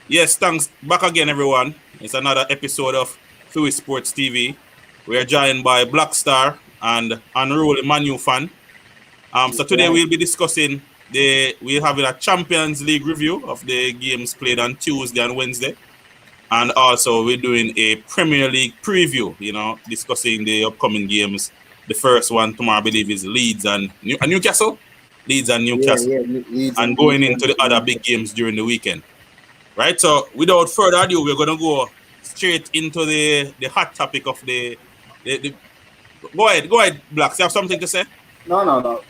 Yes, thanks. Back again, everyone. It's another episode of Fluid Sports TV. We are joined by Black Star and Unruly Manu fan. So today Right. we'll be discussing we're having a Champions League review of the games played on Tuesday and Wednesday. And also we're doing a Premier League preview, discussing the upcoming games. The first one tomorrow, I believe, is Leeds and Newcastle. Leeds and Yeah, Newcastle. yeah. Leeds And and going Leeds into the other big games during the weekend. Right, so without further ado, we're gonna go straight into the hot topic of the Go ahead, Blacks. You have something to say? No. No.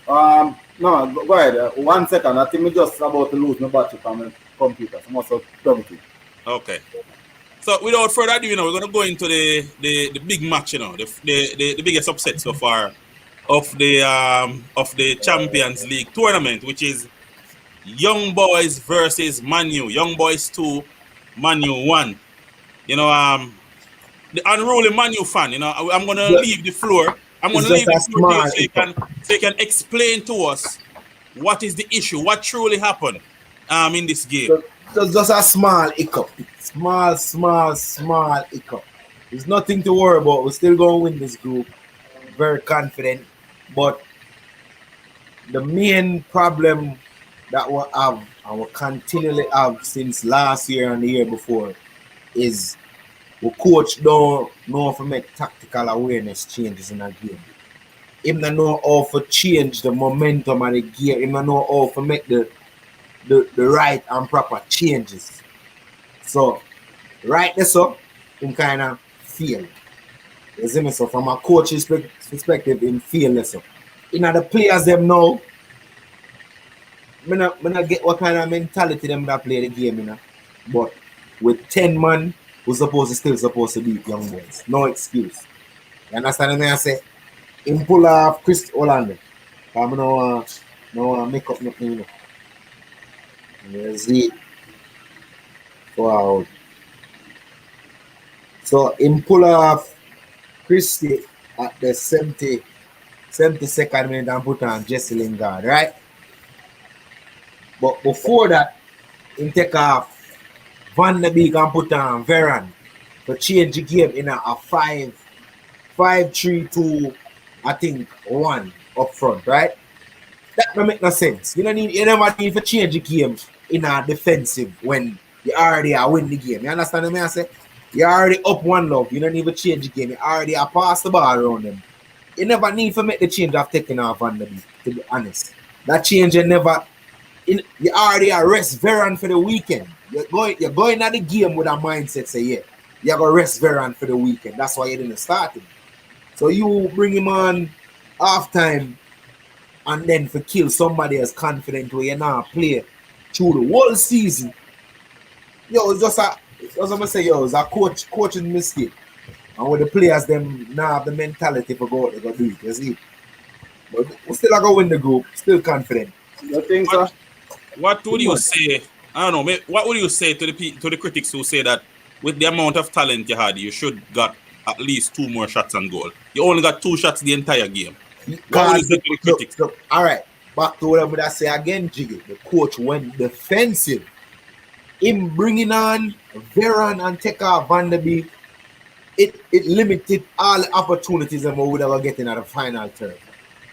Go ahead. 1 second. I think we just about to lose my battery from my computer. So must have done it. Okay. So without further ado, we're gonna go into the big match, the biggest upset so far of the Champions League tournament, which is Young Boys versus Manu. Young Boys 2, Manu 1. The unruly Manu fan, I'm gonna leave the floor. I'm gonna It's leave just the a floor to you small hiccup. so you can explain to us what is the issue, what truly happened in this game. Just a small hiccup. Small hiccup. There's nothing to worry about. We're still going to win this group. Very confident. But the main problem that we have and we continually have since last year and the year before is the coach don't know how to make tactical awareness changes in a game. Him don't know how to change the momentum of the game. Him don't know how to make the right and proper changes. So right this up, him kind of feel. You see me? So from a coach's perspective, him feel this up. The players them know, I not get what kind of mentality them that play the game, But with 10 man, we're still supposed to beat Young Boys. No excuse. You understand what I say? Him pull off Chris Orlando. I'm no make up nothing, You see. Wow. So him pull off Christie at the 72nd minute and put on Jesse Lingard, right? But before that, him take off Van de Beek and put on Veron to change the game in a 5-3-2, I think, 1 up front, right? That don't make no sense. You never need to change the game in a defensive when you already are win the game. You understand what I say? You already up 1-0. You don't need to change the game. You already are pass the ball around them. You never need to make the change of taking off Van de Beek, to be honest. That change you already arrest Veron for the weekend. You're going at the game with a mindset say, yeah, you're going to rest Veron for the weekend. That's why you didn't start him. So you bring him on half time and then for kill somebody as confident where you now play through the whole season. It's just it's a coaching mistake. And with the players them now have the mentality for go they go do it, you see. But we still are going win the group, still confident. You think so? What would you say? I don't know. What would you say to the critics who say that with the amount of talent you had, you should got at least 2 more shots on goal? You only got 2 shots the entire game. What would you say to the critics? Look, all right, back to what I say again, Jiggy. The coach went defensive. Him bringing on Veron and take off Van de Beek, it limited all the opportunities that we would ever get in at the final third.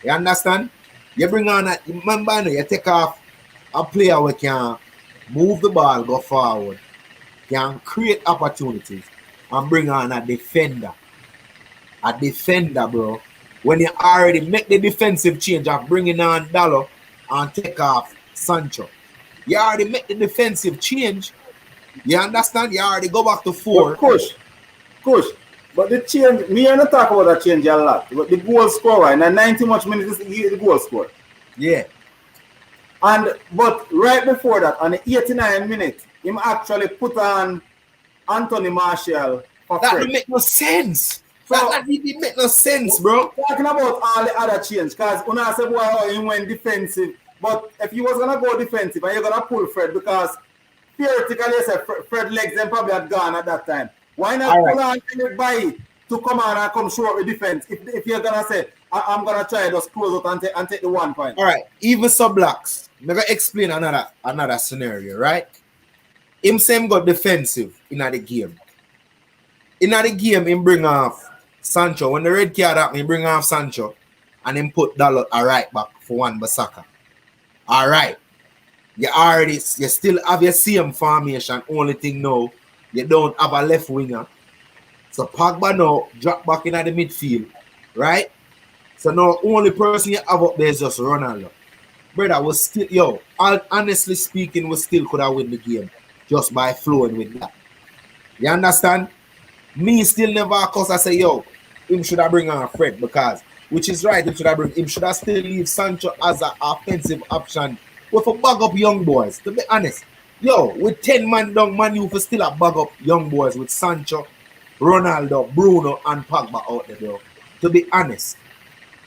You understand? You bring on remember, you take off a player who can move the ball, go forward, can create opportunities, and bring on a defender. A defender, bro. When you already make the defensive change of bringing on Dallo and take off Sancho, you already make the defensive change. You understand? You already go back to 4. Push. But the change, me and I talk about that change a lot. But the goal scorer in the 90 much minutes, the goal score. Yeah. But right before that, on the 89 minute, him actually put on Anthony Martial for That Fred. don't make no sense. That really make no sense, bro. Talking about all the other change, because when I said, well, he went defensive. But if you was going to go defensive, and you're going to pull Fred, because theoretically, you said Fred legs then probably had gone at that time. Why not pull on by to come on and come show up with defense? If you're going to say, I'm going to try just close out and take the 1 point. All right. Even so, Blacks, I'm going to explain another scenario, right? Him same got defensive in the game. In the game, him bring off Sancho. When the red card happened, he bring off Sancho and him put Dalot a right back for one Basaka. All right. You still have your same formation. Only thing now, you don't have a left winger. So Pogba now drop back in the midfield. Right? So now only person you have up there is just Ronaldo. Brother, was still, honestly speaking, we still could have win the game just by flowing with that. You understand? Me still never, cause I say, him should have bring on Fred because, which is right, him should have still leave Sancho as an offensive option with a bag up young boys. To be honest, with 10 man down, Man U for still a bag up young boys with Sancho, Ronaldo, Bruno, and Pogba out there, bro. To be honest,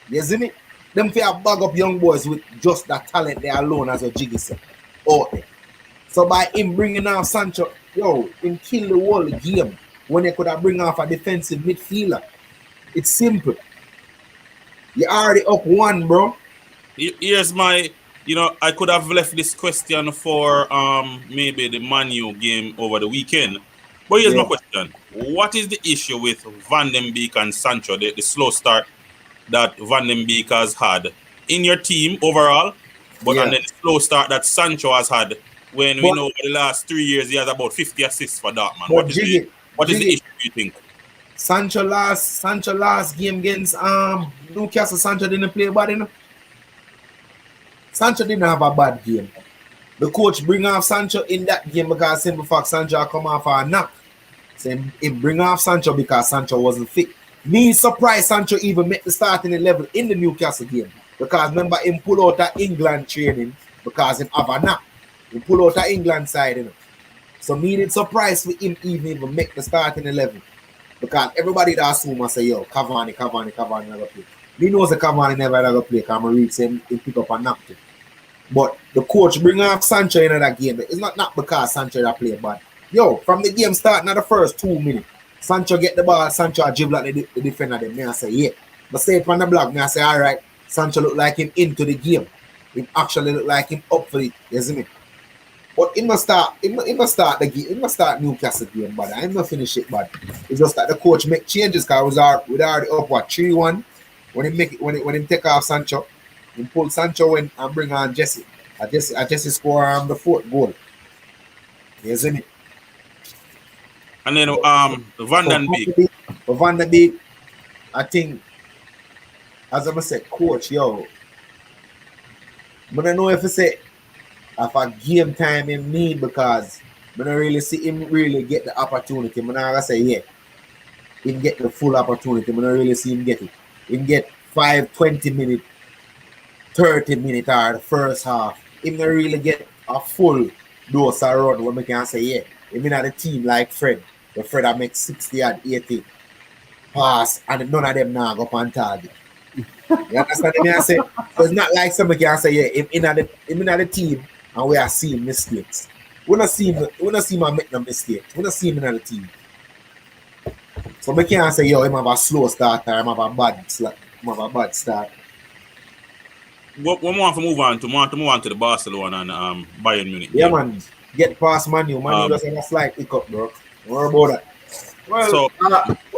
you see me? Them for a bag up young boys with just that talent they alone as a jiggy set out there. So by him bringing off Sancho, him kill the whole game when they could have bring off a defensive midfielder. It's simple. You already up one, bro. Here's my, I could have left this question for maybe the Man U game over the weekend. But here's my question. What is the issue with Van den Beek and Sancho, the slow start that Van den Beek has had in your team overall, and then the slow start that Sancho has had when we know over the last 3 years he has about 50 assists for Dortmund. What is the issue, do you think? Sancho last game against Newcastle, Sancho didn't play bad enough. Sancho didn't have a bad game. The coach bring off Sancho in that game because simple fact Sancho come off a knock. So he bring off Sancho because Sancho wasn't fit. Me surprised Sancho even make the starting level in the Newcastle game. Because remember him pull out that England training because him have a knock. He pull out that England side, So me did surprise for him even make the starting 11. Because everybody that assume I say, Cavani never play. Me knows the Cavani never play because I'm read him pick up a napkin. But the coach bring off Sancho in that game. It's not because Sancho that play bad. From the game starting at the first 2 minutes, Sancho get the ball, Sancho dribble at the defender. Then me I say, yeah. But say it on the blog, me I say, all right, Sancho look like him into the game. He actually look like him up for it. You see me? But he must start the game. He must start Newcastle game, but I must finish it bad. It's just that the coach make changes because we already up 3-1. When he take off Sancho, he pull Sancho in and bring on Jesse. Jesse score the 4th goal. You see me? And then Van den Beek. Van den Beek, I think, as I said, coach, I don't know if I say if a game time in need because I don't really see him really get the opportunity. I'm not say him get the full opportunity. I don't really see him get it. Him get 5, 20 minutes, 30 minutes or the first half. Him don't really get a full dose of run where we can say, him in the team like Fred. The Fred that makes 60 and 80 pass and none of them now go up on target. You understand what I say? So it's not like somebody can say, him in the team and we are seeing mistakes. We don't see him make no mistakes. We don't see him in the team. So we can't say, him have a slow start or him have a bad start. What want to move on to the Barcelona and Bayern Munich. Yeah, man. Get past Man U. Man U just have a slight hiccup, bro. Don't worry about that.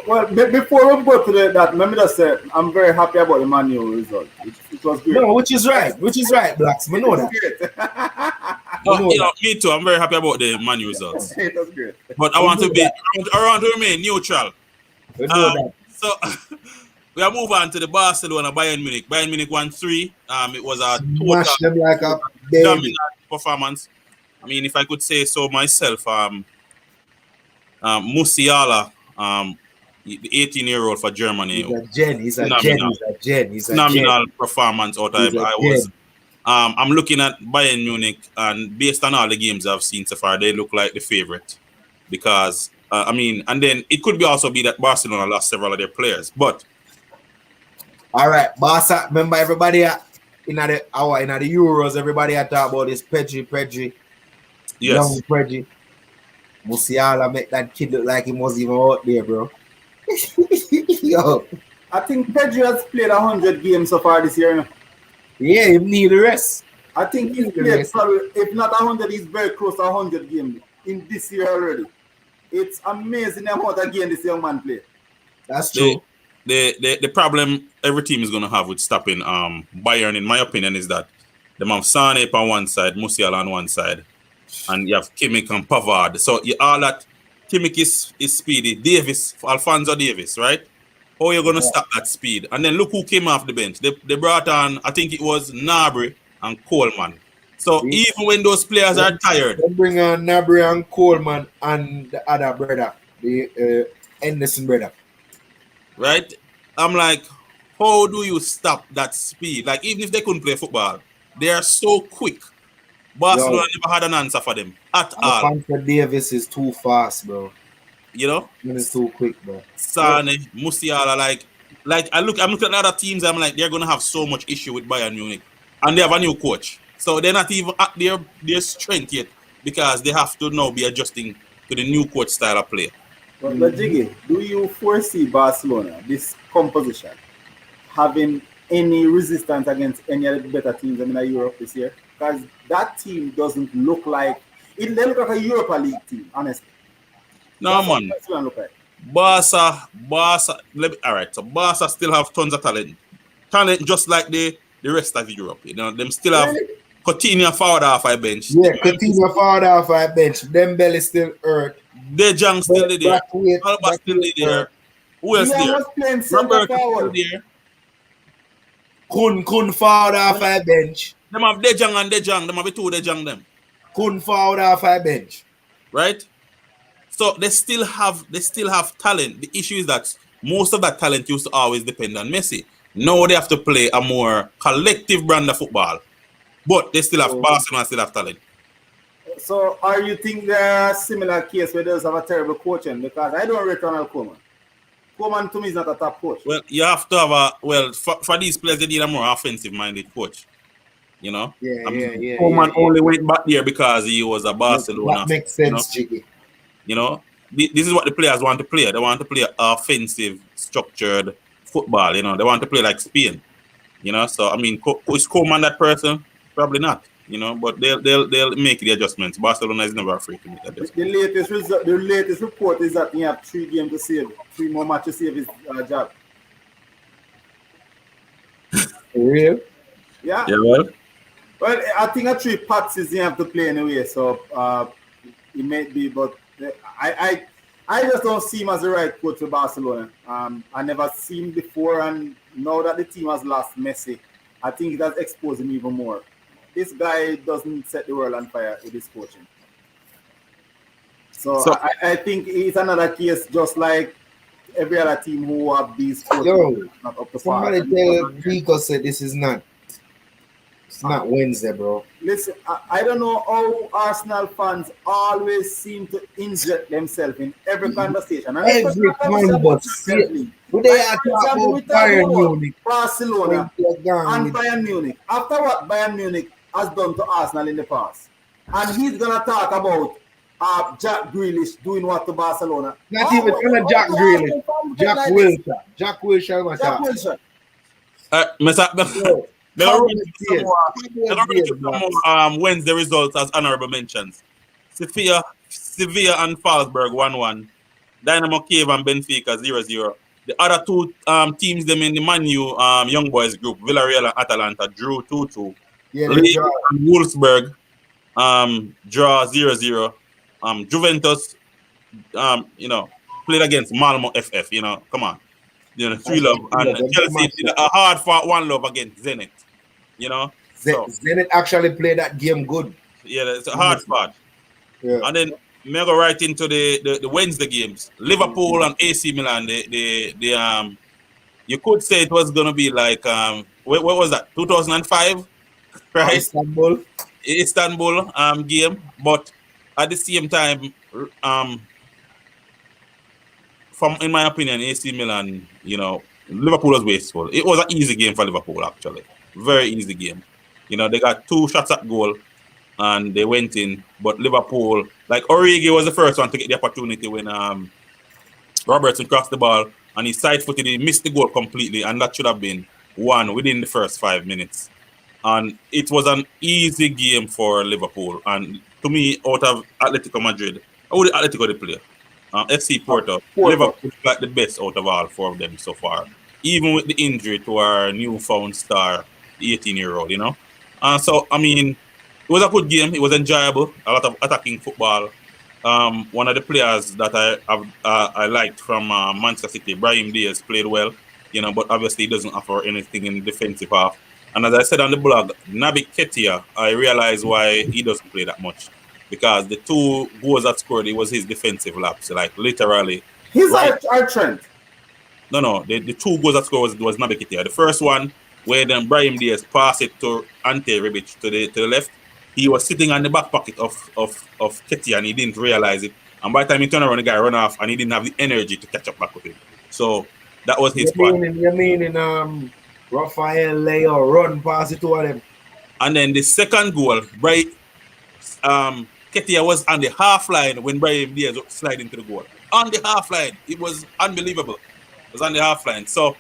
Well, before we go to that, let me just say I'm very happy about the Man U result. It was great. No, which is right, Blacks. We know that. Me too. I'm very happy about the Man U results. It was great. But I want to remain neutral. So we are moving on to the Barcelona Bayern Munich. Bayern Munich won 3. It was a total like a dominant performance. I mean, if I could say so myself, Musiala, the 18-year-old for Germany. He's a gen. Phenomenal performance out of I was. I'm looking at Bayern Munich, and based on all the games I've seen so far, they look like the favorite. Because, and then it could also be that Barcelona lost several of their players. But all right, Barca, remember everybody in the Euros, everybody had talked about this Pedri. Yes. Young Pedri. Musiala make that kid look like he was even out there, bro. Yo. I think Pedri has played 100 games so far this year. Yeah, he need the rest. I think he's played probably, if not 100, he's very close to 100 games. in this year already. It's amazing the amount of game this young man play. That's true. The problem every team is going to have with stopping Bayern, in my opinion, is that they have Sane on one side, Musiala on one side, and you have Kimmich and Pavard. So you all that Kimmich is speedy. Davis, Alphonso Davis, right? How are you going to stop that speed? And then look who came off the bench. They brought on, I think it was Gnabry and Coleman. So even when those players are tired, they bring on Gnabry and Coleman and the other brother, the Henderson brother. Right? I'm like, how do you stop that speed? Like, even if they couldn't play football, they are so quick. Barcelona never had an answer for them at all. Alphonso Davis is too fast, bro. You know? He's too quick, bro. Sane, Musiala, I'm looking at the other teams, I'm like, they're going to have so much issue with Bayern Munich. And they have a new coach. So they're not even at their strength yet because they have to now be adjusting to the new coach style of play. But Jiggy, do you foresee Barcelona, this composition, having any resistance against any of the better teams in Europe this year? Because that team doesn't look like they look like a Europa League team, honestly. No, man. Look like. Barca. All right. So Barca still have tons of talent just like the rest of Europe. You know, them still have Coutinho forward off a bench. Yeah, Coutinho forward off a bench. Dembele still hurt. De Jong still there. Alba still there. Who else there? Robert still there. Kun forward off a bench. Them have De Jong and De Jong. Them have two De Jong them. Kun forward off a bench. Right? So they still have talent. The issue is that most of that talent used to always depend on Messi. Now they have to play a more collective brand of football. But they still have Barcelona still have talent. So are you think there are similar case where they have a terrible coaching? Because I don't rate Ronald Koeman. Koeman to me is not a top coach. Well, you have to have for these players they need a more offensive minded coach. You know? Yeah. Koeman only went back there because he was a Barcelona. That makes sense, Jiggy. You know, this is what the players want to play. They want to play offensive, structured football. You know, they want to play like Spain. You know, so I mean, is Koeman that person? Probably not. You know, but they'll make the adjustments. Barcelona is never afraid to make adjustments. The latest report is that he have 3 games to save, 3 more matches to save his job. For real? Yeah. Well, I think a 3 patches he have to play anyway. So it may be, but I just don't see him as the right coach for Barcelona. I never seen him before, and now that the team has lost Messi, I think it has exposed him even more. This guy doesn't set the world on fire with his coaching. So I think it's another case, just like every other team who have these coaches not up to par. Somebody tell Rico said this is not. It's not Wednesday, bro. Listen, I don't know how Arsenal fans always seem to inject themselves in every conversation. And every time, but but they are talking about Bayern Munich, Barcelona, and Bayern Munich. After what Bayern Munich has done to Arsenal in the past, and he's gonna talk about Jack Grealish doing what to Barcelona. Not even Jack Grealish. Jack Wilshere. Jack Wilshere. Jack Wilshere. Wednesday results as honorable mentions. Sevilla and Salzburg 1-1. Dynamo Kiev and Benfica 0-0. The other 2 teams them in the Man U young boys group, Villarreal and Atalanta, drew 2-2. Yeah, Lille and Wolfsburg draw 0-0. Juventus played against Malmo FF, come on. 3-0. And Chelsea did a hard fought 1-0 against Zenit. Zenit actually played that game good. Yeah, it's a hard spot. Yeah. And then may go right into the Wednesday games. Liverpool and AC Milan. You could say it was gonna be like what was that? 2005, right? Istanbul game, but at the same time, in my opinion, AC Milan, Liverpool was wasteful. It was an easy game for Liverpool actually. Very easy game. They got 2 shots at goal and they went in. But Liverpool, like Origi was the first one to get the opportunity when Robertson crossed the ball and he side-footed, he missed the goal completely, and that should have been 1 within the first 5 minutes. And it was an easy game for Liverpool. And to me, out of Atletico Madrid, how would Atletico they play? FC Porto, Porto. Liverpool got the best out of all 4 of them so far. Even with the injury to our newfound star, the 18-year-old, you know. So I mean, it was a good game. It was enjoyable. A lot of attacking football. One of the players that I liked from Manchester City, Brahim Diaz, played well, you know, but obviously he doesn't offer anything in the defensive half. And as I said on the blog, Naby Ketia, I realized why he doesn't play that much. Because the 2 goals that scored, it was his defensive laps, like literally. He's right. our Trent. No. The 2 goals that scored was Naby Ketia. The first one, where then Brahim Diaz passed it to Ante Rebic to the left, he was sitting on the back pocket of Ketia and he didn't realize it. And by the time he turned around, the guy ran off and he didn't have the energy to catch up back with him. So that was his part. You mean Rafael Leo run past it to them? And then the second goal, Ketia was on the half line when Brahim Diaz slid into the goal. On the half line. It was unbelievable. It was on the half line. So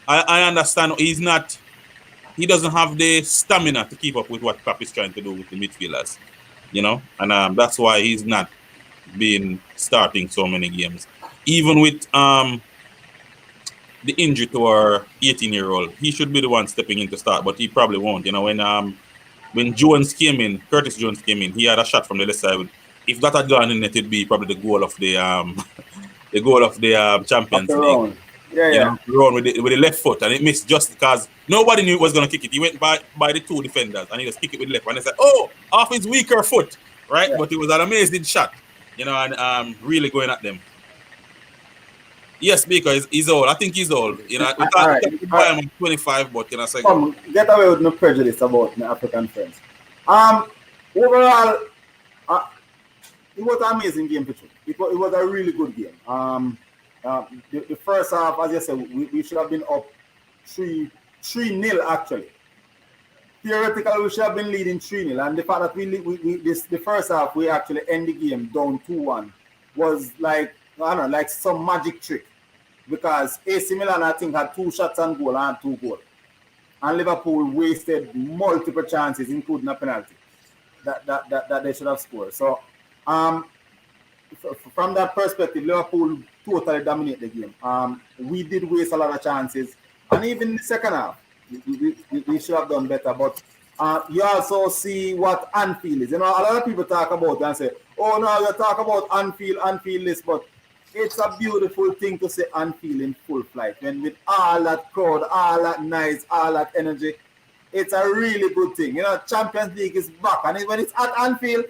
I understand he doesn't have the stamina to keep up with what Pep is trying to do with the midfielders. You know? And that's why he's not been starting so many games. Even with the injury to our 18-year-old, he should be the one stepping in to start, but he probably won't. You know, when Jones came in, Curtis Jones came in, he had a shot from the left side. If that had gone in, it would be probably the goal of the Champions League. Yeah. Run with the left foot, and it missed just because nobody knew it was going to kick it. He went by the 2 defenders, and he just kicked it with left. And they said, "Oh, off his weaker foot," right? Yeah. But it was an amazing shot, you know, and really going at them. Yes, because he's old. I think he's old. You know, we can't buy him at 25, but you know, so get away with no prejudice about my African friends. Overall, it was an amazing game for you. It was a really good game. The first half, as you said, we should have been up 3-0 actually. Theoretically, we should have been leading 3-0, and the fact that the first half we actually end the game down 2-1 was like, I don't know, like some magic trick, because AC Milan, I think, had 2 shots on goal and 2 goals, and Liverpool wasted multiple chances, including a penalty that they should have scored. So, from that perspective, Liverpool totally dominated the game. We did waste a lot of chances, and even in the second half, we should have done better. But you also see what Anfield is. You know, a lot of people talk about it and say, "Oh no, you talk about Anfield this," but it's a beautiful thing to see Anfield in full flight. When with all that crowd, all that noise, all that energy, it's a really good thing. You know, Champions League is back, and when it's at Anfield,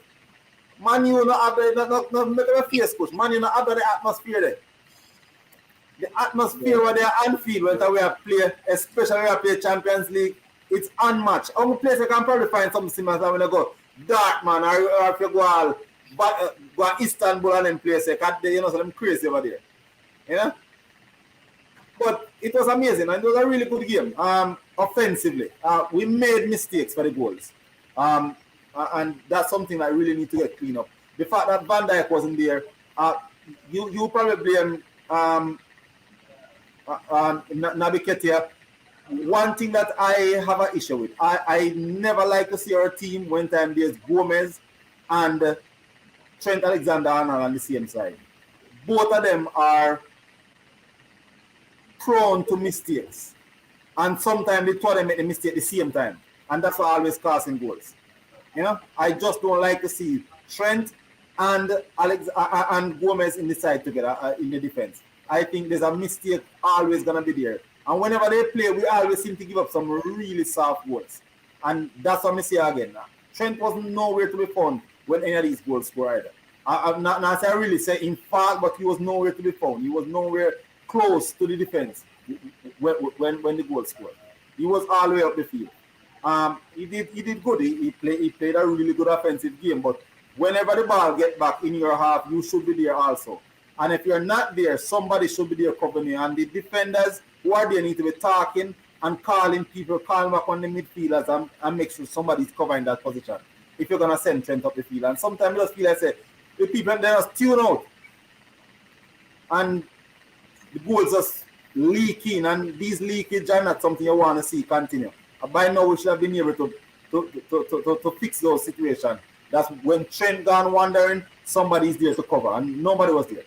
Man U not make a face push. Man U not have the atmosphere there. The atmosphere where they are Anfield when we have played, especially when we have played Champions League, it's unmatched. Only place you can probably find something similar when you go Dartman or if you go Istanbul and then place you know, so them crazy over there. You know? But it was amazing, and it was a really good game. Offensively, we made mistakes for the goals. And that's something that really need to get cleaned up. The fact that Van Dijk wasn't there, you probably blame Naby Ketia. One thing that I have an issue with, I never like to see our team when time there's Gomez and Trent Alexander-Arnold on the same side. Both of them are prone to mistakes, and sometimes the two of them make the mistake at the same time, and that's what always costing goals. You know, I just don't like to see Trent and Gomez in the side together in the defense. I think there's a mistake always gonna be there, and whenever they play, we always seem to give up some really soft goals, and that's what I see again. Trent was nowhere to be found when any of these goals scored either. I'm not saying I really say in fact, but he was nowhere to be found. He was nowhere close to the defense when the goal scored. He was all the way up the field. He did good. He played a really good offensive game. But whenever the ball get back in your half, you should be there also. And if you're not there, somebody should be there covering you. And the defenders who are there need to be talking and calling back on the midfielders and make sure somebody's covering that position. If you're gonna send Trent up the field, and sometimes I just feel like the people they just tune out, and the goals just leak in, and these leakage are not something you want to see continue. By now, we should have been able to fix those situations That's when Trent gone wandering, somebody's there to cover, and nobody was there.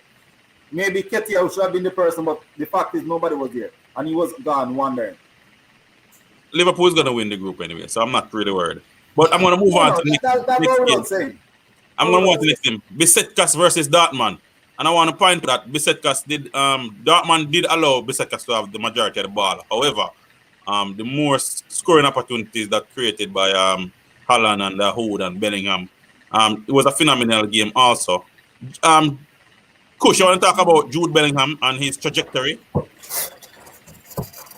Maybe Ketia should have been the person, but the fact is nobody was there, and he was gone wandering. Liverpool is going to win the group anyway, so I'm not really worried. But I'm going to move on to the That's what I'm saying. I'm going to move on to the next game. Besiktas versus Dortmund. And I want to point out that Besiktas Dortmund did allow Besiktas to have the majority of the ball. However, the more scoring opportunities that created by Haaland and Hood and Bellingham, it was a phenomenal game also. Kush, you want to talk about Jude Bellingham and his trajectory?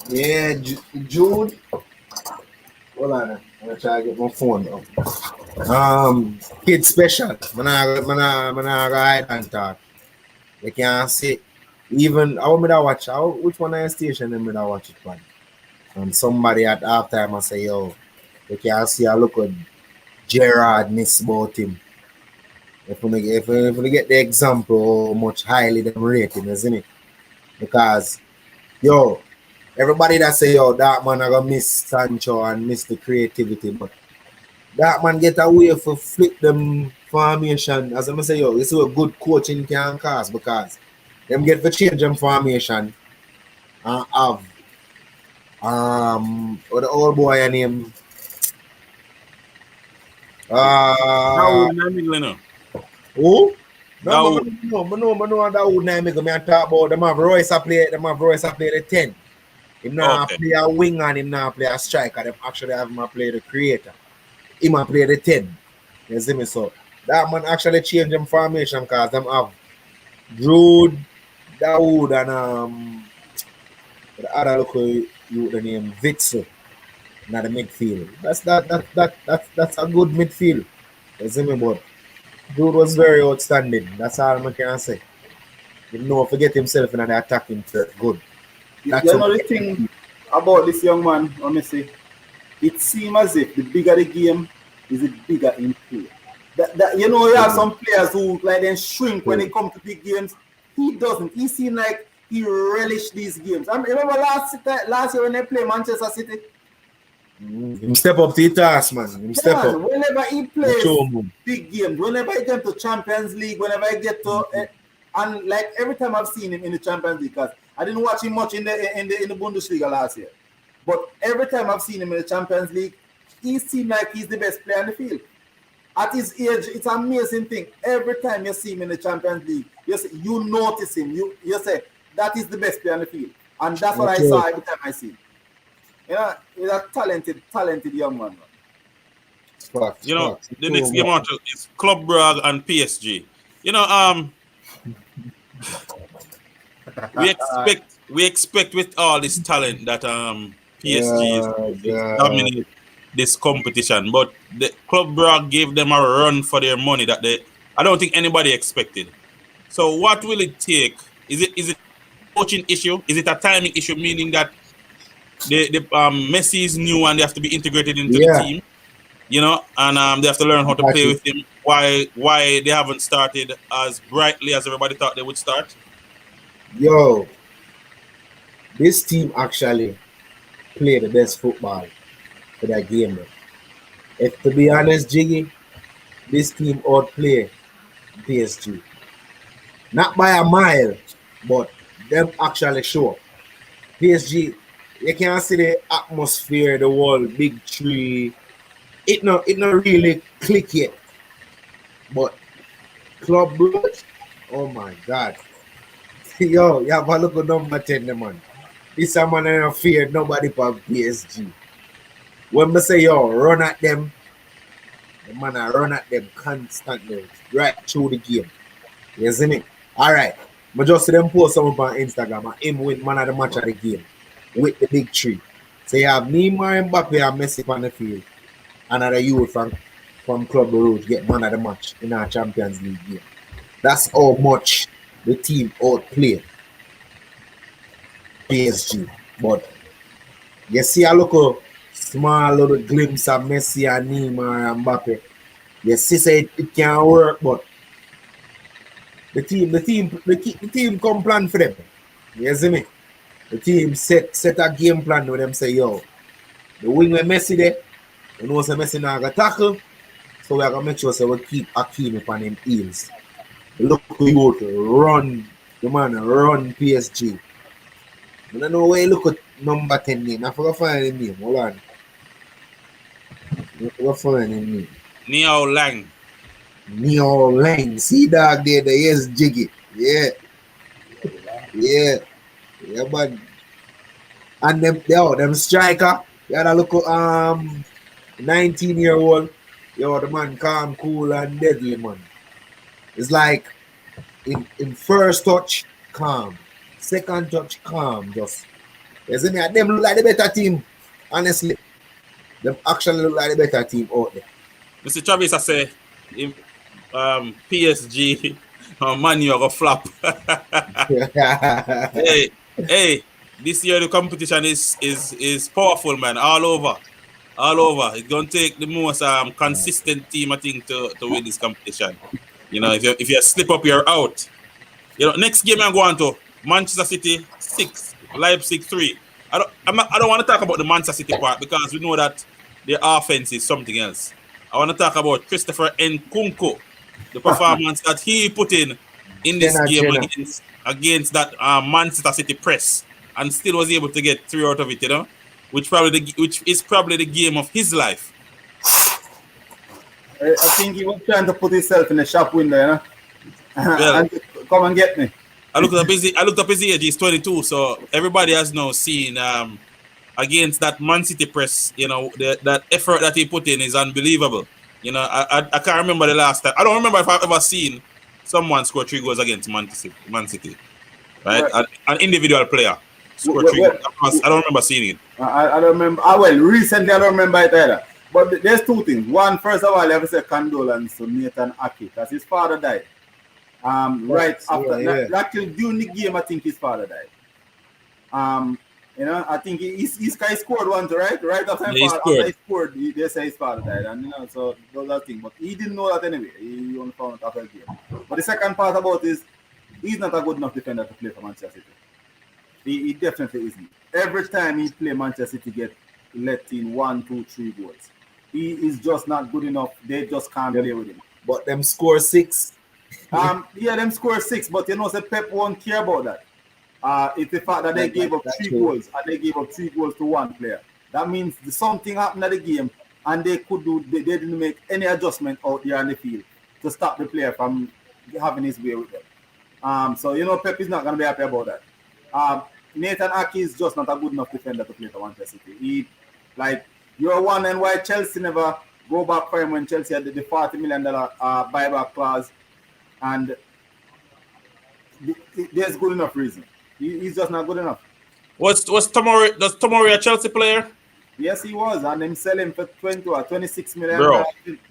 Yeah, Jude. Hold on, I'm gonna try to get my phone up. Kid special. Man, I ride and talk. You can't see. Even I want me to watch. Which one of the station them me to watch it one? And somebody at halftime I say, yo, you can't see. I look at Gerard miss about him. If we get the example, how much highly them rate him, isn't it? Because yo. Everybody that say, yo, that man are gonna miss Sancho and miss the creativity, but that man get away for flip them formation. As I'm say, yo, this is a good coaching can cause because them get for change them formation and have what the old boy name who? No, that would not make me talk about them have Royce play the 10. Him now play a wing and him now play a striker. Them actually have him play the creator. Him play the 10. You see me? So that man actually change them formation because them have Jude, Dawood, and the other local you the name Witzel in the midfield. That's a good midfield. You see me? But Jude was very outstanding. That's all I can say. You know, forget himself in the attacking third. Good. That's you know the thing about this young man, honestly, it seems as if the bigger the game is the bigger in play. That you know, you have some players who like then shrink when they come to big games. He doesn't. He seems like he relished these games. I remember last year when they play Manchester City. Him step up to the task, man. Him step up. Whenever he plays big games, whenever he get to Champions League, whenever he get to and like every time I've seen him in the Champions League, because I didn't watch him much in the Bundesliga last year. But every time I've seen him in the Champions League, he seems like he's the best player in the field. At his age, it's an amazing thing. Every time you see him in the Champions League, you notice him. You say, that is the best player in the field. And that's what I saw every time I see him. You know, he's a talented young man. You know, the next game out is Club Brugge and PSG. You know, we expect with all this talent that PSG is dominate this competition, but the Club Brugge gave them a run for their money that I don't think anybody expected. So what will it take? Is it a coaching issue? Is it a timing issue, meaning that the Messi is new and they have to be integrated into the team, you know, and they have to learn how to play with him. Why they haven't started as brightly as everybody thought they would start? Yo, this team actually play the best football for that game. If to be honest, Jiggy, this team outplay PSG. Not by a mile, but them actually show. PSG, you can see the atmosphere, the wall, big tree. It not really click yet. But Club Brugge, oh my God. Yo, you have a look at number 10, man. This a man ain't fear nobody but PSG. When I say, yo, run at them, the man I run at them constantly, right through the game. You see me? All right. I just see them post something on Instagram and him win man of the match of the game with the big tree. So you have Neymar, Mbappe, and Messi on the field. Another youth from Club Brugge get man of the match in our Champions League game. That's how much the team outplay PSG. But you see a little small little glimpse of Messi and Neymar and Mbappe. You see say it can work, but the team come plan for them. You see me? The team set a game plan with them say, yo, the wing with Messi there, you know say Messi now got tackle, So we are gonna make sure so we keep Akeem upon him heels. Look who you run the man run PSG. I don't know where you look at number 10 name. I forgot find his name. Hold on. I forgot find his name. Neo Lang. Neo Lang. See dog there, yes, Jiggy. Yeah. Yeah. Yeah, but and them striker, you gotta look at 19-year-old. Yo, the man calm, cool, and deadly, man. It's like in first touch, calm. Second touch, calm. Just isn't it? Them look like the better team. Honestly. Them actually look like the better team out there. Mr. Travis, I say PSG Man U go flop. hey, this year the competition is powerful, man. All over. It's gonna take the most consistent team, I think, to win this competition. You know, if you slip up, you're out. You know, next game I'm going to Manchester City 6, Leipzig 3. I don't want to talk about the Manchester City part because we know that their offense is something else. I want to talk about Christopher Nkunku, the performance that he put in this game against that Manchester City press, and still was able to get 3 out of it. You know, which is probably the game of his life. I think he was trying to put himself in the shop window, you know. Well, and come and get me. I looked up his age. He's 22, so everybody has now seen against that Man City press. You know, that effort that he put in is unbelievable. You know, I can't remember the last time. I don't remember if I've ever seen someone score 3 goals against Man City, right? An individual player score 3 goals. I don't remember seeing it. I don't remember. Well, recently I don't remember it either. But there's 2 things. One, first of all, I have to say condolence to Nathan Aki because his father died. Right after actually during the game, I think his father died. You know, I think he scored once, right? Right after he scored, they say his father died, and you know, so those are things. But he didn't know that anyway. He only found out after the game. But the second part about is he's not a good enough defender to play for Manchester City. He definitely isn't. Every time he play, Manchester City get let in 1, 2, 3 goals. He is just not good enough. They just can't play with him. But them score 6. Yeah, them score 6, but you know, so Pep won't care about that. It's the fact that they gave up 3 goals, and they gave up 3 goals to 1 player. That means something happened at the game, and they didn't make any adjustment out there on the field to stop the player from having his way with them. So you know, Pep is not gonna be happy about that. Nathan Aki is just not a good enough defender to play for Manchester City. You're one, and why Chelsea never go back for him when Chelsea had the $40 million buyback clause, and there's good enough reason. He's just not good enough. Was Tomori? Does Tomori a Chelsea player? Yes, he was, and them sell him for 20 or 26 million. Bro,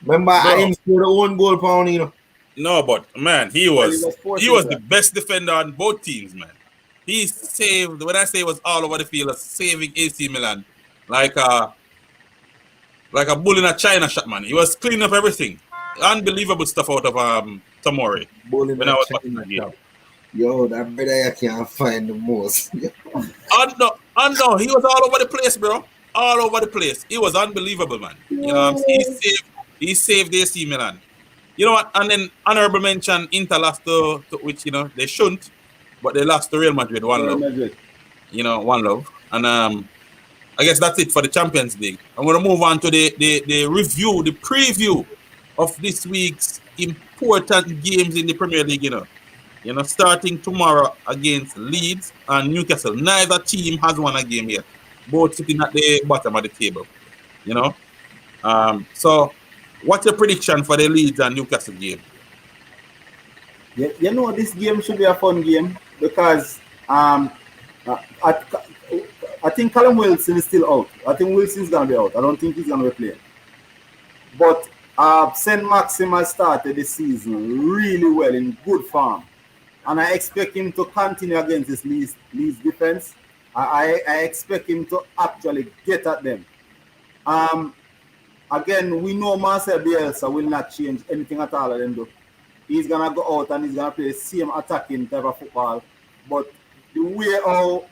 remember him scored one goal pound, you know. No, but man, he was the best defender on both teams, man. He saved. When I say it was all over the field, saving AC Milan like a bull in a china shop, man. He was cleaning up everything. Unbelievable stuff out of Tomori. When I was watching the game. Yo, that brother I can't find the most. No, he was all over the place, bro. All over the place. He was unbelievable, man. You know, he saved AC Milan. You know what? And then honorable mention, Inter lost to which, you know, they shouldn't, but they lost to Real Madrid 1-0. You know, 1-0. And I guess that's it for the Champions League. I'm going to move on to the preview of this week's important games in the Premier League, you know, starting tomorrow against Leeds and Newcastle. Neither team has won a game yet. Both sitting at the bottom of the table, you know. So, what's your prediction for the Leeds and Newcastle game? You know, this game should be a fun game because I think Callum Wilson is still out. I think Wilson's going to be out. I don't think he's going to be playing. But St. Maxim has started the season really well in good form. And I expect him to continue against this Leeds defense. I expect him to actually get at them. Again, we know Marcel Bielsa will not change anything at all. He's going to go out and he's going to play the same attacking type of football. But the way how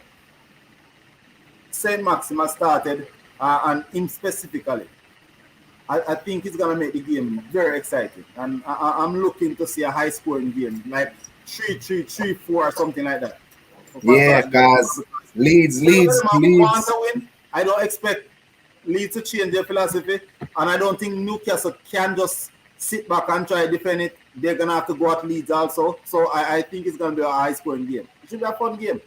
St. Maxim has started, and him specifically, I think it's gonna make the game very exciting, and I'm looking to see a high-scoring game, like 3-3, 3-4, or something like that. Yeah, guys. Leeds. Want to win. I don't expect Leeds to change their philosophy, and I don't think Newcastle can just sit back and try to defend it. They're gonna have to go at Leeds also. So I think it's gonna be a high-scoring game. It should be a fun game.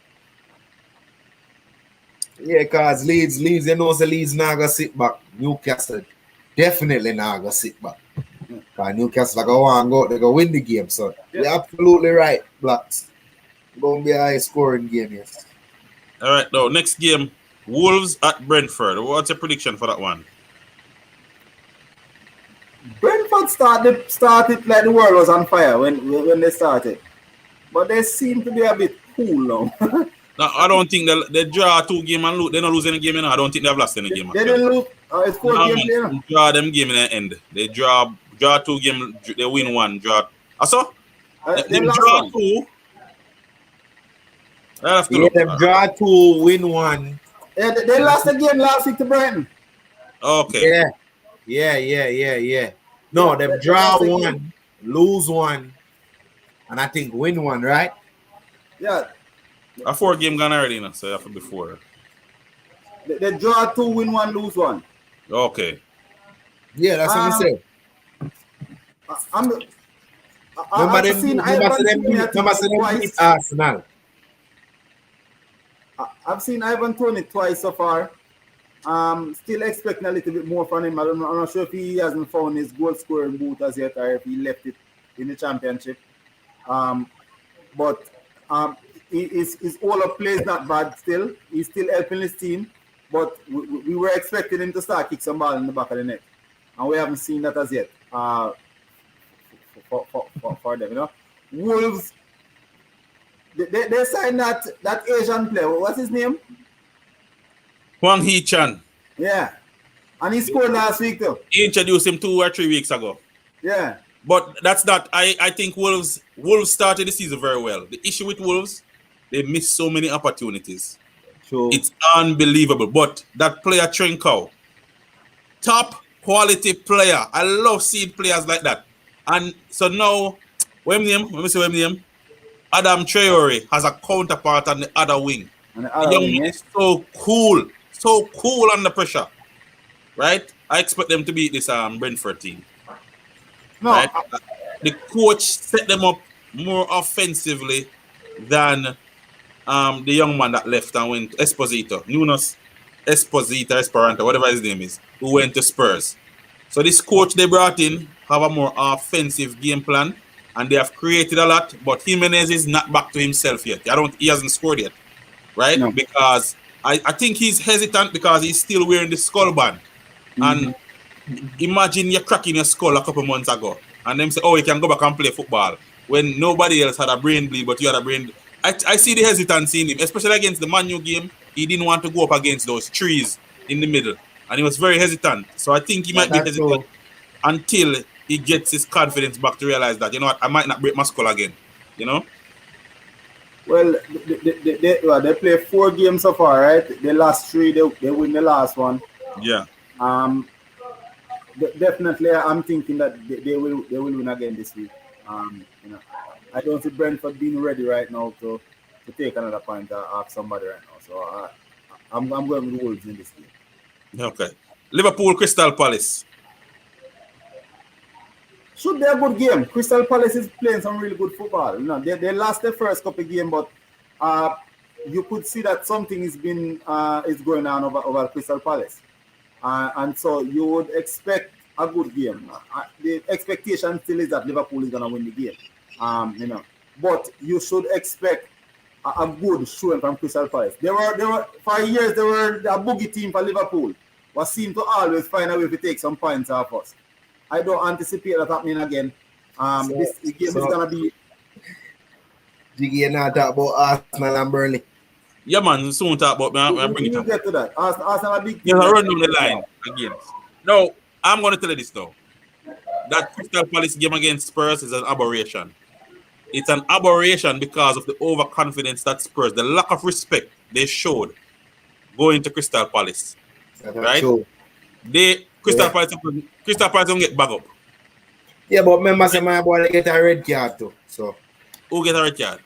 Yeah, cause Leeds, you know, the Leeds not gonna sit back. Newcastle definitely not gonna sit back. Cause Newcastle are they go win the game. So you're absolutely right, Blacks. It's gonna be a high scoring game, yes. All right, now next game, Wolves at Brentford. What's your prediction for that one? Brentford started like the world was on fire when they started, but they seem to be a bit cool now. No, I don't think they draw 2 games and lose. They don't lose any game. I don't think they've lost any game. They didn't lose. It's 4 games there. Draw them game in the end. They draw 2 games. They win 1. Draw. Also, they draw one. 2. Them draw 2, win 1. Yeah, they lost the game last week to Brighton. Okay. Yeah. No, them draw 1, lose 1, and I think win 1, right? Yeah. A 4 game gone already, so you have to be 4. They draw 2, win 1, lose 1. Okay. Yeah, that's what we say. I've seen Arsenal. I've seen Ivan Toney twice so far. Still expecting a little bit more from him. I'm not sure if he hasn't found his goal scoring boot as yet, or if he left it in the championship. But his all of play is not bad still. He's still helping his team. But we were expecting him to start kick some ball in the back of the net. And we haven't seen that as yet for them. You know, Wolves, they signed that Asian player. What's his name? Hwang Hee-chan. Yeah. And he scored last week too. He introduced him 2 or 3 weeks ago. Yeah. But that's not. I think Wolves started the season very well. The issue with Wolves, they missed so many opportunities. Sure. It's unbelievable. But that player Trincao, top quality player. I love seeing players like that. And so now, let me say Adam Traore has a counterpart on the other wing. The young man is so cool under pressure. Right? I expect them to beat this Brentford team. No, right? The coach set them up more offensively than the young man that left and went Esposito, Nunes Esperanto, whatever his name is, who went to Spurs. So this coach they brought in have a more offensive game plan, and they have created a lot. But Jimenez is not back to himself yet. He hasn't scored yet, right? No. Because I think he's hesitant because he's still wearing the skull band. And imagine you're cracking your skull a couple months ago, and them say, "Oh, you can go back and play football," when nobody else had a brain bleed, but you had a brain. I see the hesitancy in him, especially against the Man U game. He didn't want to go up against those trees in the middle, and he was very hesitant. So I think he might be hesitant until he gets his confidence back to realize that, you know what, I might not break my skull again. You know. Well, they play 4 games so far, right? They lost 3. They win the last one. Yeah. Definitely, I'm thinking that they will win again this week. You know, I don't see Brentford being ready right now to take another point off somebody right now. So I'm going with the Wolves in this game. Okay. Liverpool, Crystal Palace. Should be a good game. Crystal Palace is playing some really good football. You know, they lost their first couple games, but you could see that something is going on over Crystal Palace. And so you would expect a good game. The expectation still is that Liverpool is going to win the game. You know, but you should expect a good showing from Crystal Palace. They were for years they were a boogie team for Liverpool. Was seem to always find a way to take some points off us. I don't anticipate that happening again. This game is going to be. Jiggy, you're not talking about Arsenal and Burnley. Yeah, man, soon talk about me. Bring it up. Get to that. Arsenal big. Yes, I run down the line again. No, I'm going to tell you this though. That Crystal Palace game against Spurs is an aberration. It's an aberration because of the overconfidence that Spurs, the lack of respect they showed going to Crystal Palace. Right? True. Crystal Palace don't get back up. Yeah, but remember, say my boy get a red card too. So Who get a red card?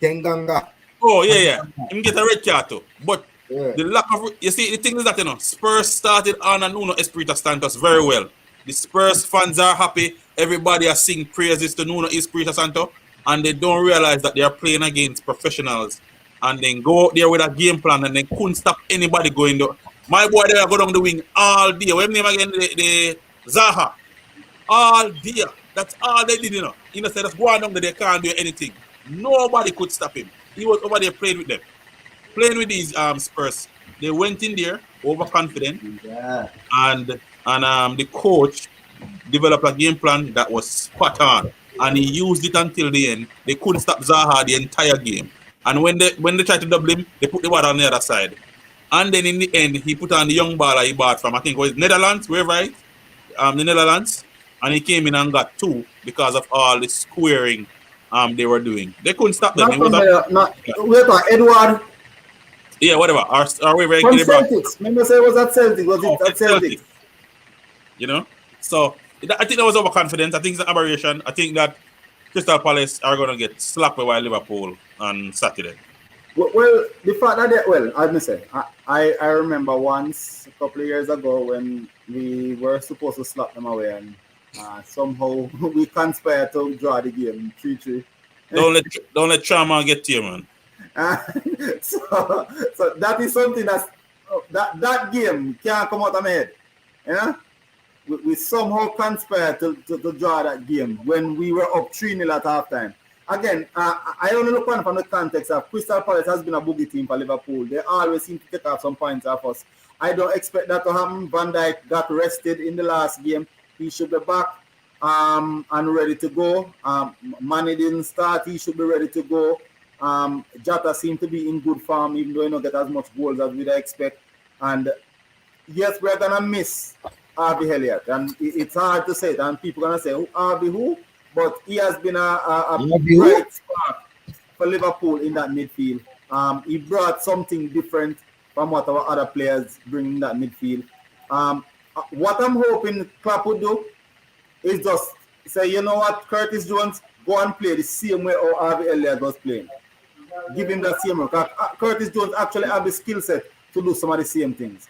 Tenganga. Oh, yeah. Him get a red card too. But Yeah. the lack of... You see, the thing is that, Spurs started on a Nuno Espirito Santos very well. The Spurs fans are happy. Everybody are singing praises to Nuno Espirito Santo. And they don't realize that they are playing against professionals. And then go out there with a game plan and then couldn't stop anybody going there. My boy there go down the wing all day. What name again? The Zaha. All day. That's all they did, Instead of going down there, they can't do anything. Nobody could stop him. He was over there playing with them. Playing with these Spurs. They went in there overconfident. Yeah. And the coach developed a game plan that was spot on. And he used it until the end. They couldn't stop Zaha the entire game. And when they tried to double him, they put the ball on the other side. And then in the end, he put on the young baller he bought from, I think it was Netherlands, wherever it, the Netherlands. And he came in and got 2 because of all the squaring they were doing. They couldn't stop them. Wait, Edward. Yeah, whatever. Or wherever From Celtics. Remember say it was at Celtics. Was it at Celtics? So I think that was overconfidence. I think it's an aberration. I think that Crystal Palace are going to get slapped by Liverpool on Saturday. Well, the fact that I must say, I remember once a couple of years ago when we were supposed to slap them away and somehow we conspired to draw the game 3-3. Don't let trauma get to you, man. So that is something that game can't come out of my head. We somehow conspired to draw that game when we were up 3-0 at halftime. Again, I only look on from the context of Crystal Palace has been a boogie team for Liverpool. They always seem to take off some points off us. I don't expect that to happen. Van Dijk got rested in the last game. He should be back and ready to go. Mane didn't start. He should be ready to go. Jota seemed to be in good form, even though he don't get as much goals as we'd expect. And yes, we're going to miss Harvey Elliott. And it's hard to say it. And people are going to say, Harvey who? But he has been a bright spark for Liverpool in that midfield. He brought something different from what our other players bring in that midfield. What I'm hoping Klopp would do is just say, you know what, Curtis Jones, go and play the same way how Harvey Elliott was playing. Give him that same work. Curtis Jones actually have the skill set to do some of the same things.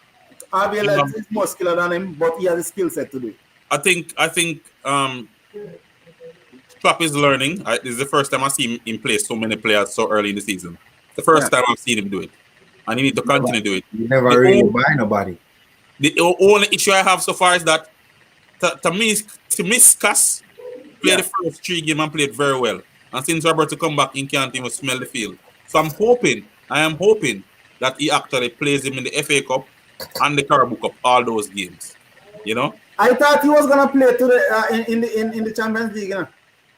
Harvey Elliott is more skilled than him, but he has the skill set to do it. I think Klopp is learning. This is the first time I see him play so many players so early in the season. The first time I've seen him do it. And he need to continue to do it. You never really buy nobody. The only issue I have so far is that Timiskas played the first 3 games and played very well. And since Roberto come back, he can't even smell the field. So I am hoping that he actually plays him in the FA Cup and the Carabao Cup, all those games. I thought he was gonna play today in the Champions League.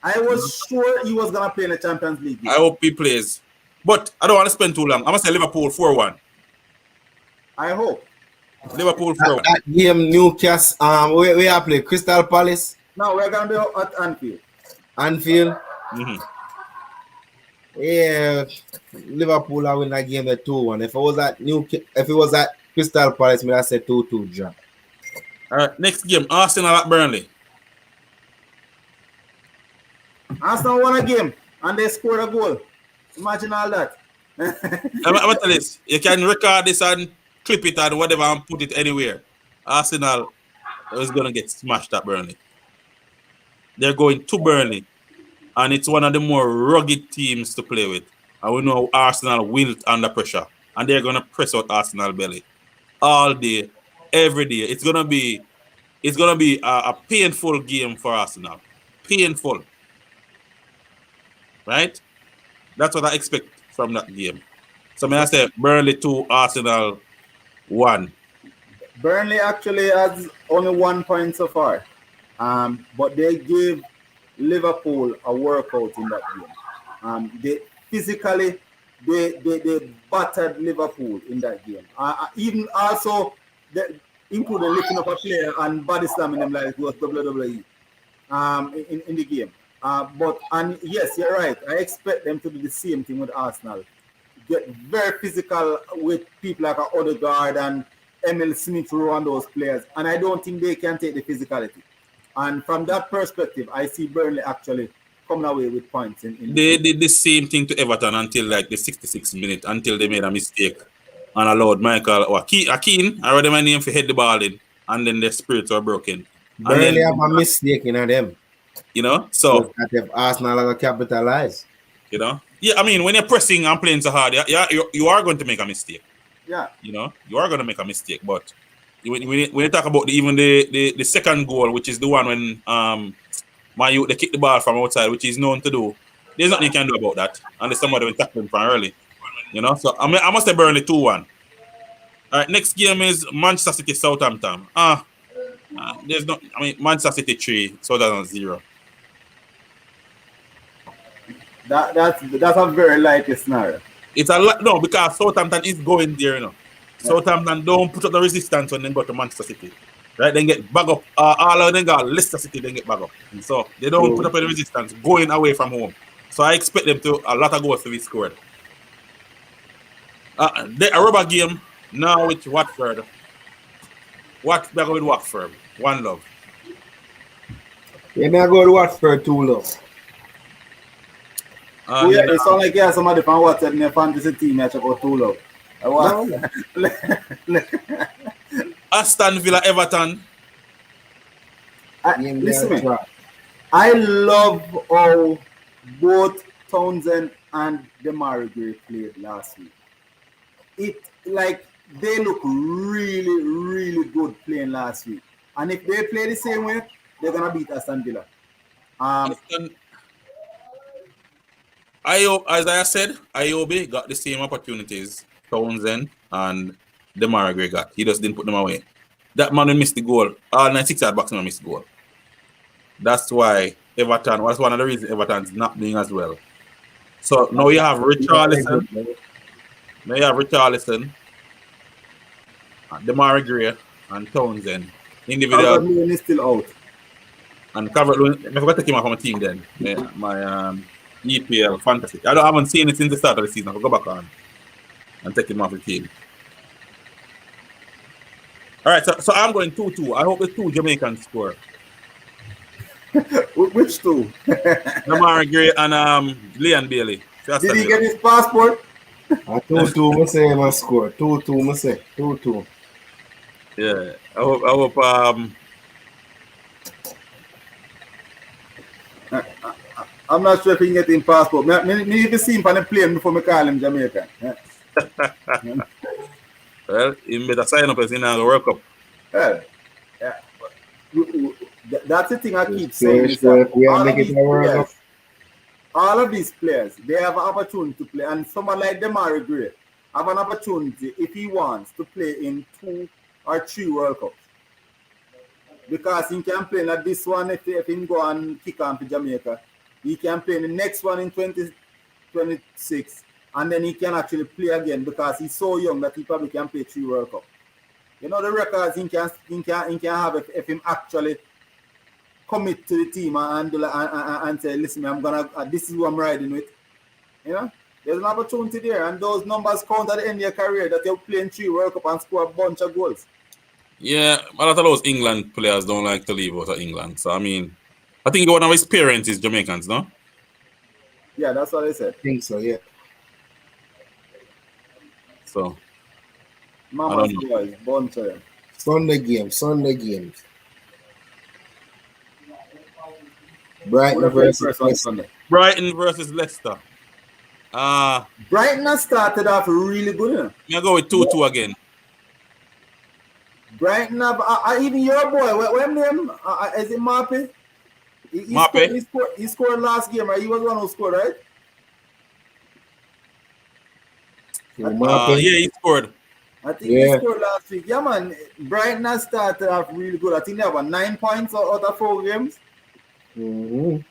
I was sure he was gonna play in the Champions League. I hope he plays. But I don't want to spend too long. I'm gonna say Liverpool 4-1. I hope. Liverpool 4-1. That game, Newcastle, we are playing Crystal Palace. No, we're gonna be at Anfield. Anfield. Mm-hmm. Yeah, Liverpool are win that game at 2-1. If it was at Crystal Palace, I say 2-2 draw. All right, next game, Arsenal at Burnley. Arsenal won a game and they scored a goal. Imagine all that. I'm going to tell this. You can record this and clip it and whatever and put it anywhere. Arsenal is going to get smashed at Burnley. They're going to Burnley. And it's one of the more rugged teams to play with. And we know Arsenal wilt under pressure. And they're going to press out Arsenal belly. All day, every day. It's going to be a painful game for Arsenal. Painful. Right? That's what I expect from that game. So I say Burnley 2, Arsenal 1. Burnley actually has only 1 point so far. But they gave Liverpool a workout in that game. They physically they battered Liverpool in that game. Even also including lifting up a player and body slamming them like it was WWE in the game. And yes, you're right. I expect them to do the same thing with Arsenal. Get very physical with people like Odegaard and Emil Smith Rowe and those players, and I don't think they can take the physicality. And from that perspective, I see Burnley actually coming away with points. They did the same thing to Everton until like the 66th minute, until they made a mistake and allowed Michael or Keane, I already my name for head the ball in, and then their spirits were broken. Burnley have a mistake in them. You know, so that if Arsenal are capitalize. You know, yeah. I mean, when you're pressing and playing so hard, you are going to make a mistake. Yeah. You know, you are going to make a mistake. But when you talk about the second goal, which is the one when they kick the ball from outside, which is known to do, there's nothing you can do about that unless somebody will tackle him from early. You know, so I must have Burnley 2-1. All right, next game is Manchester City Southampton. There's no. I mean, Manchester City 3, Southampton 0. That's a very likely scenario. It's a lot, no, because Southampton is going there, you know. Yeah. Southampton don't put up the resistance when they go to Manchester City. Right? They get back up. All of them got Leicester City, they get back up. And so they don't put up any resistance going away from home. So I expect them to a lot of goals to be scored. A rubber game now with Watford. They're going with Watford. 1 love. Yeah, I go to Watford 2 love. It sounds like you have somebody from WhatsApp in your fantasy team that about 2 love. Aston Villa Everton. Listen to me. I love how both Townsend and Demarai Gray played last week. They look really, really good playing last week. And if they play the same way, they're gonna beat Aston Villa. As I said, Iobi got the same opportunities Townsend and Demarai Gray got. He just didn't put them away. That man missed the goal. All 96-yard boxing missed the goal. That's why Everton, that's one of the reasons Everton's not doing as well. So now you have Richarlison. Demarai Gray and Townsend. Individual. Calvert-Lewin is still out. And Calvert-Lewin, I forgot to take him off my team then. My EPL fantasy. I haven't seen it since the start of the season. I'll go back on and take him off the team. All right, so I'm going 2-2. I hope the 2 Jamaicans score. Which 2? Demarai Gray and Leon Bailey. Did he get his passport? 2-2, I say my score. 2-2, I say 2-2. Yeah, I hope I'm not sure if he can get him passport. Me even see him on the plane before I call him Jamaican. Yeah. Well, he better sign up as in the World Cup. Yeah. That's the thing I keep saying. Is that all of these players, they have an opportunity to play. And someone like Demarai Gray have an opportunity, if he wants, to play in 2 or 3 World Cups. Because he can play like this one if he go and kick on to Jamaica. He can play in the next one in 2026, and then he can actually play again because he's so young that he probably can play 3 World Cup. You know the records he can have if him actually commit to the team and say, listen, I'm gonna this is who I'm riding with. You know, there's an opportunity there, and those numbers count at the end of your career that you're playing 3 World Cup and score a bunch of goals. Yeah, a lot of those England players don't like to leave out of England. So I mean, I think one of his parents is Jamaicans, no? Yeah, that's what I said. I think so, yeah. So, Mama's boys, bunch of them. Sunday games. Brighton versus Leicester. Brighton has started off really good. You know? I'm go with 2-2 again. Brighton have even your boy. What name? Is it Mape? He scored last game, right? He was one who scored, right? Yeah, he scored. I think he scored last week. Yeah, man. Brighton has started off really good. I think they have 9 points out of 4 games. Mm-hmm.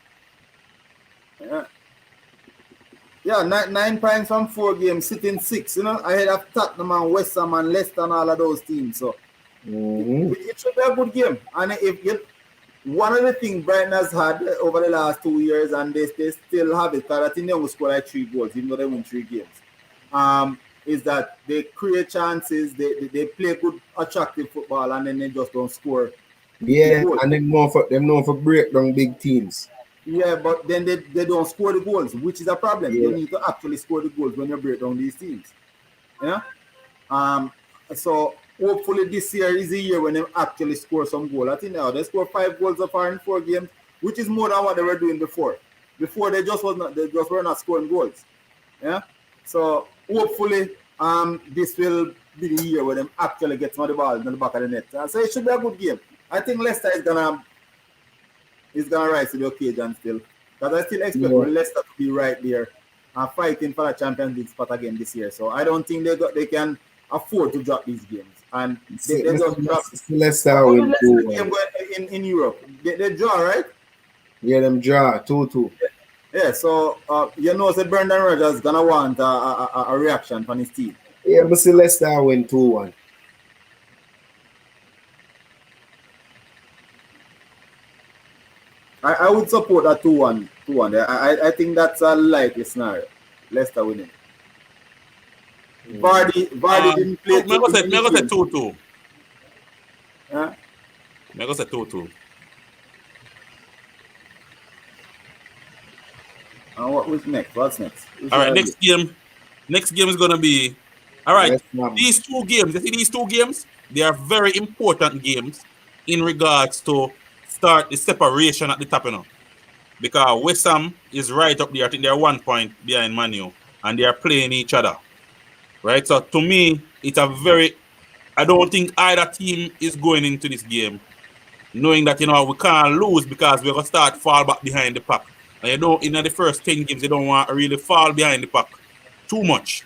Yeah, 9 points from 4 games, sitting 6. You know, ahead of Tottenham and West Ham and Leicester and all of those teams. So it should be a good game. And one of the things Brighton has had over the last 2 years, and they still have it, because I think they only score like 3 goals, even though they win 3 games. is that they create chances, they play good, attractive football, and then they just don't score. Yeah, the goal. and them known for break down big teams. Yeah, but then they don't score the goals, which is a problem. Yeah. You need to actually score the goals when you break down these teams. Yeah. So hopefully this year is the year when they actually score some goal. I think now they score 5 goals so far in 4 games, which is more than what they were doing before. Before they just were not scoring goals. Yeah. So hopefully this will be the year where them actually get some of the ball in the back of the net. So it should be a good game. I think Leicester is gonna rise to the occasion still. Because I still expect Leicester to be right there fighting for the Champions League spot again this year. So I don't think they can afford to drop these games. And they just drop Leicester win 2-1. in Europe. They draw, right? Yeah, them draw 2-2. Yeah, so you know, so Brendan Rodgers gonna want a reaction from his team. Yeah, but see Leicester win 2-1. I would support that 2-1. I think that's a likely scenario. Leicester winning. Vardy didn't play. Me go say 2-2. Huh? Me go say 2-2. And what's next? What's next? All right, next game is gonna be. All right, these 2 games. You see these 2 games? They are very important games in regards to start the separation at the top, you know. Because West Ham is right up there. I think they're 1 point behind Man U, and they are playing each other. Right? So to me, it's a very. I don't think either team is going into this game knowing that, you know, we can't lose because we're gonna start fall back behind the pack. And you don't, in the first 10 games, you don't want to really fall behind the pack too much.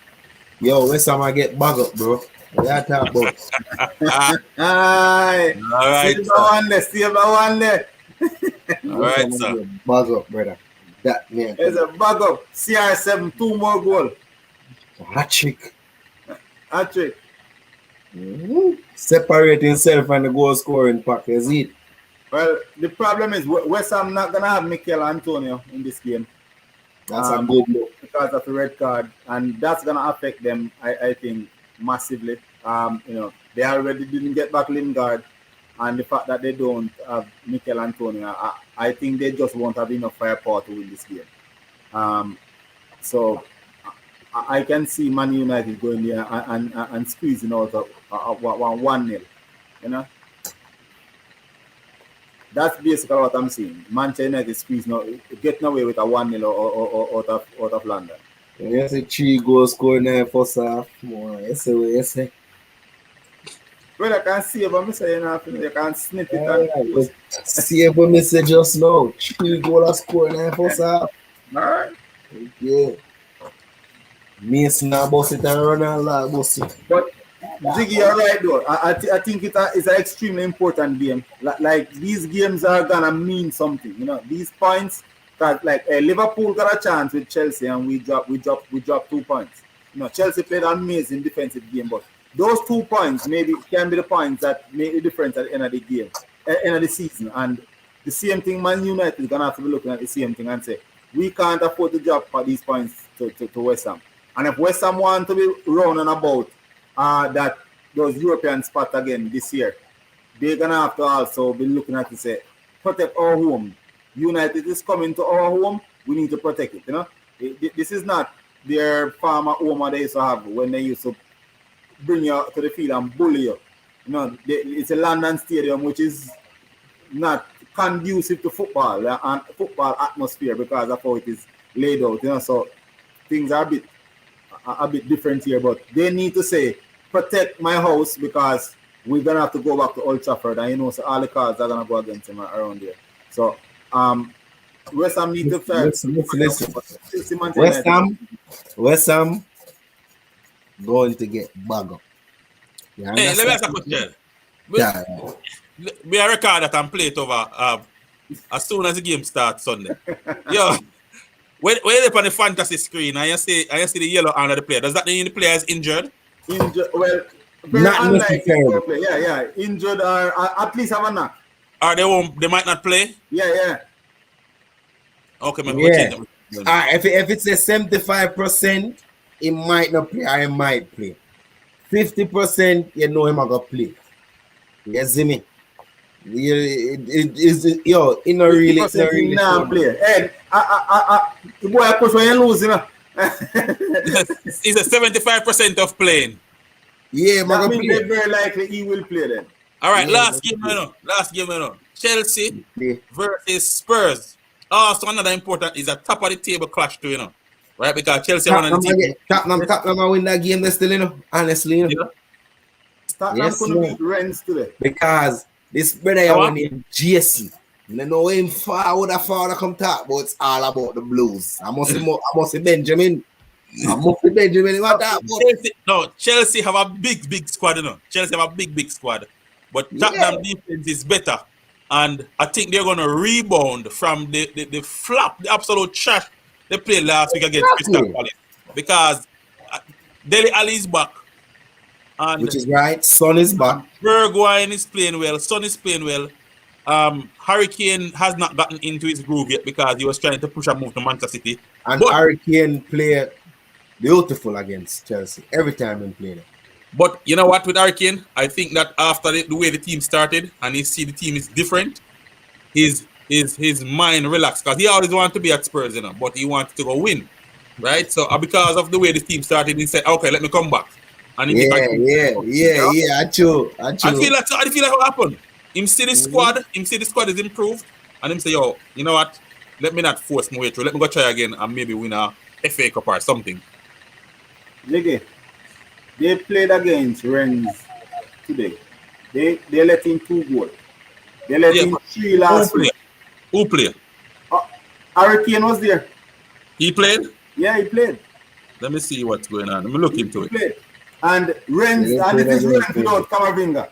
Yo, West Ham I get bug up, bro. That talk about. Aye. All right. Save the one there. All right, sir. Bug up, brother. That man. There's a bug up. CR7, 2 more goals. Hat-trick. Hat-trick. Separate himself from the goal scoring pack. Is it? Well, the problem is West Ham not gonna have Mikel Antonio in this game. That's a good look. Because of the red card, and that's gonna affect them, I think, massively. You know, they already didn't get back Lingard, and the fact that they don't have Mikel Antonio, I think they just won't have enough firepower to win this game. So I can see Man United going there and squeezing out a 1-0. You know, that's basically what I'm seeing. Manchester United getting away with a 1-0 out of London. You see 3 goals scored in the first half. You see. Well, I can't see it, but I say you can't snip it. See it when I say just now. 3 goals scored in the first half. All right. Yeah. Mason boss it and Ronaldo boss it. But Jiggy, you're right though. I think it's an extremely important game. Like these games are gonna mean something. You know, these points that like Liverpool got a chance with Chelsea and we dropped 2 points. You know, Chelsea played an amazing defensive game, but those 2 points maybe can be the points that make the difference at the end of the game, end of the season. And the same thing, Man United is gonna have to be looking at the same thing and say we can't afford to drop these points to West Ham. And if West Ham want to be round and about that those European spots again this year, they're gonna have to also be looking at it and say, protect our home. United is coming to our home, we need to protect it. You know, this is not their former home they used to have when they used to bring you to the field and bully you. You know, it's a London stadium which is not conducive to football and football atmosphere because of how it is laid out. You know, so things are a bit different here, but they need to say protect my house because we're gonna have to go back to Old Trafford, and you know, so all the cards are gonna go against him around there. So West Ham need to listen. West Ham going to get bug up. Hey, let me ask a question. We are record that and play it over as soon as the game starts Sunday. Yo, when you're up on the fantasy screen and you see the yellow under the player, does that mean the player is injured? Well, very not unlikely. Yeah. Injured or at least have a knock. Or they might not play? Yeah. Okay, man. Yeah. If it's a 75%, he might not play or he might play. 50%, you know him going to play. You see me? Yo, he not really now play. Hey, the boy I push when you lose, you know. He's a 75% of playing. Yeah, that means they're very likely he will play then. All right, Yeah, last game, Chelsea versus Spurs. Also, another important is a top of the table clash too, right? Because Chelsea one of the teams. Tottenham win that game, still, honestly, Tottenham couldn't beat Rennes today. Because this brother here named Jason. I know him far would have father come talk, but it's all about the Blues. I must say Benjamin. Chelsea have a big squad, Chelsea have a big squad. But Tottenham defense is better. And I think they're gonna rebound from the flop, the absolute trash they played last week against Crystal Palace. Because Dele Alli is back. And which is right. Son is back. Bergwijn is playing well. Son is playing well. Harry Kane has not gotten into his groove yet because he was trying to push a move to Manchester City. And Harry Kane played beautiful against Chelsea every time he played it. But you know what, with Harry Kane, I think that after the way the team started and he see the team is different, his mind relaxed because he always wanted to be at Spurs, but he wanted to go win, right? So because of the way the team started, he said, "Okay, let me come back." And I feel like what happened. Him see the squad, is improved, and him say, "Yo, you know what? Let me not force my way through. Let me go try again and maybe win a FA Cup or something." Nigga, they played against Rennes today. They let in 2 goals. They let in 3 last week. Who played? Harry Kane was there. He played? Yeah, he played. Let me see what's going on. Let me look into it. Played. And Rennes, and it is Rennes without Camavinga.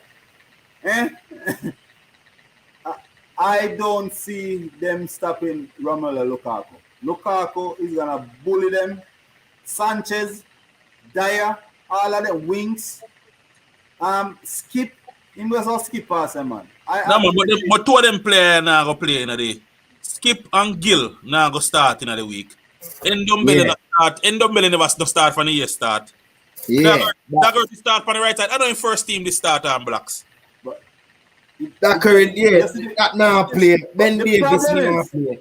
I don't see them stopping Romelu Lukaku. Lukaku is going to bully them. Sanchez, Dyer, all of them wings. Skip. He was all skip pass, man. But 2 of them players now go play in the day. Skip and Gill now go start in the week. Ndombele never start from the year start. Yeah. Dagger to start from the right side. I know in first team they start on blocks. That current that now play. Ben Davis now play.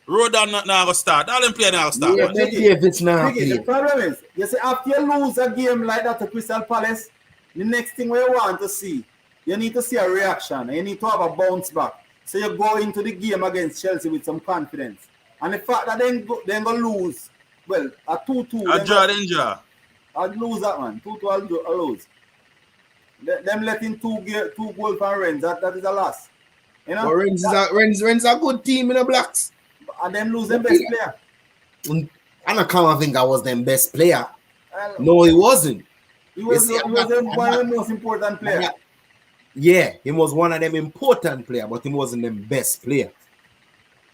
Rodan now go start. All them play now go start. Yeah, Ben Davis now play. The problem is, you see, after you lose a game like that to Crystal Palace, the next thing we want to see, you need to see a reaction. You need to have a bounce back. So you go into the game against Chelsea with some confidence. And the fact that they're going to lose, well, a 2-2. I'll lose that one. 2-2 I'll lose. Them letting 2 goals from Rennes, that is a loss. You know? Rennes a good team in the Blacks. And them lose their best player. I can't think I was their best player. No, he wasn't. He was one of the most important players. Yeah, he was one of them important players, but he wasn't the best player.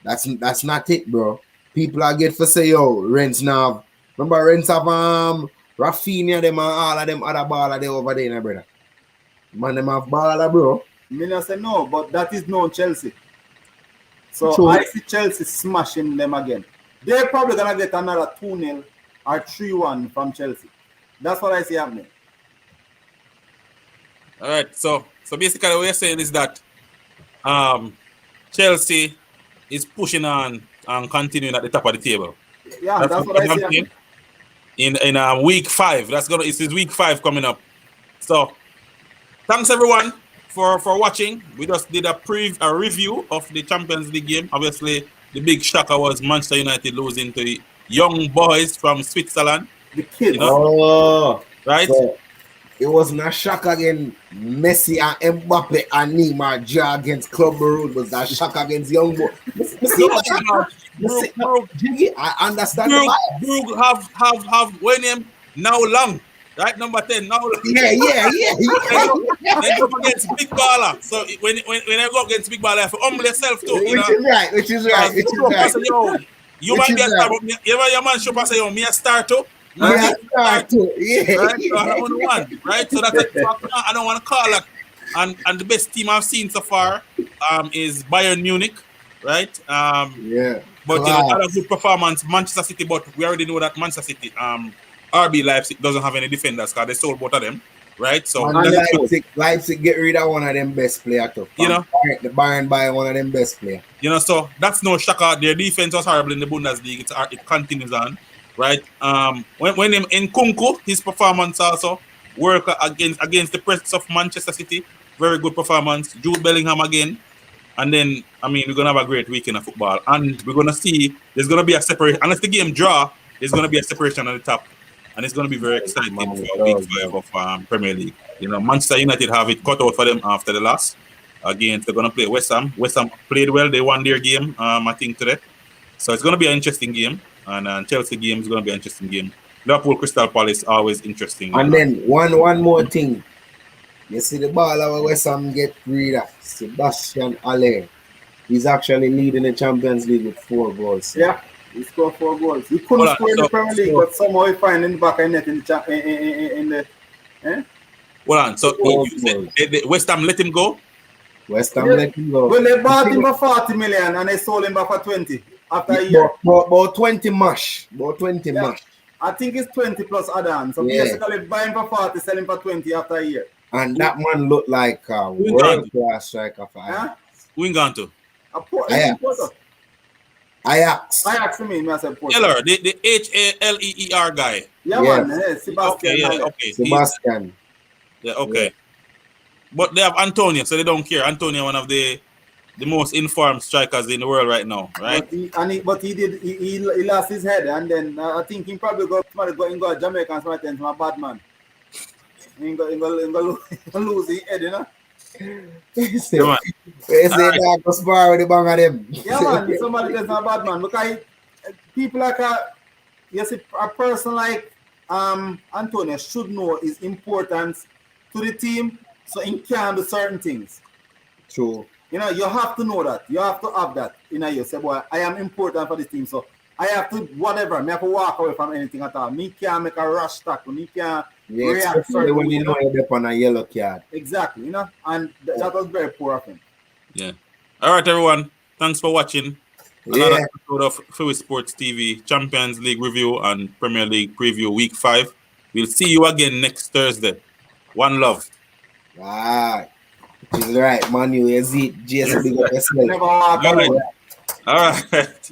That's not it, bro. People are get for say, yo, Rennes now. Remember Rennes have Rafinha, them and all of them other baller they over there, brother. Man, them have baller, bro. I say no, but that is no Chelsea. So True. I see Chelsea smashing them again. They're probably gonna get another 2-0 or 3-1 from Chelsea. That's what I see happening. All right, so basically what you're saying is that Chelsea is pushing on and continuing at the top of the table. Yeah, that's what I see happening. In week 5. It's week 5 coming up. So thanks everyone for watching. We just did a review of the Champions League game. Obviously, the big shocker was Manchester United losing to the young boys from Switzerland. The kids. Right? So it wasn't a shock again. Messi and Mbappe and Neymar draw against Club Brugge was a shock against young boys. I understand. Brugge have winning now long. Right, number 10 now. Yeah. They go up against Big Baller. So when I go against Big Baller, I have to humble yourself too. Which is right. You might be a star, but your man show pass yo, me a star too. Yeah. Right? So I'm on one, right? So that's it. I don't want to call it. And the best team I've seen so far is Bayern Munich, right? But you know, other good performance, Manchester City, but we already know that Manchester City, RB Leipzig doesn't have any defenders because they sold both of them, right? So Leipzig get rid of one of them best players too. You know, the Bayern buy one of them best players. You know, so that's no shocker. Their defense was horrible in the Bundesliga. It continues on, right? When in Kunku, his performance also work against the press of Manchester City. Very good performance. Jude Bellingham again. And then, I mean, we're going to have a great weekend of football. And we're going to see, there's going to be a separation. Unless the game draw, there's going to be a separation at the top. And it's going to be very exciting for week 5 of Premier League. You know, Manchester United have it cut out for them after the loss. Again, they're going to play West Ham. West Ham played well. They won their game, I think, today. So it's going to be an interesting game. And Chelsea game is going to be an interesting game. Liverpool Crystal Palace always interesting. And then one more thing. You see the ball our West Ham get rid of Sebastian Haller. He's actually leading the Champions League with 4 goals. Yeah, he scored 4 goals. He couldn't score in the Premier League, but somehow he find in the back of net in the Hold on. So West Ham let him go? West Ham let him go. Well, they bought him for 40 million and they sold him back for 20 after a year. About 20 mash. About 20 mash. I think it's 20 plus add-on. So basically buy him for 40, sell him for 20 after a year. And that man looked like a world-class striker for Ajax. Who ain't gone to? Ajax. Ajax, I mean, I said Porto. Heller, the Halleer guy. Yeah, man. Sebastian. Okay. Sebastian. Yeah, okay. Yeah. But they have Antonio, so they don't care. Antonio, one of the most informed strikers in the world right now, right? But he lost his head, and then I think he probably got Jamaica and somebody tell him a bad man. He go lose his head, you know. They say that was bar with the bang of them. Yeah, man. Somebody tells him a bad man because people like a person like Antonio should know his importance to the team, so he can do certain things. True. You know, you have to know that. You have to have that. You know, you say, boy, I am important for this team, so I have to whatever. I have to walk away from anything at all. Me can't make a rush tackle. Me can't react. Especially when you know you're on a yellow card. Exactly, you know, and that was very poor of him. Yeah. All right, everyone. Thanks for watching another episode of Philly Sports TV Champions League review and Premier League preview week 5. We'll see you again next Thursday. One love. Right. He's right, Manu. Is it? Just big up yourself. Never walk away. All right.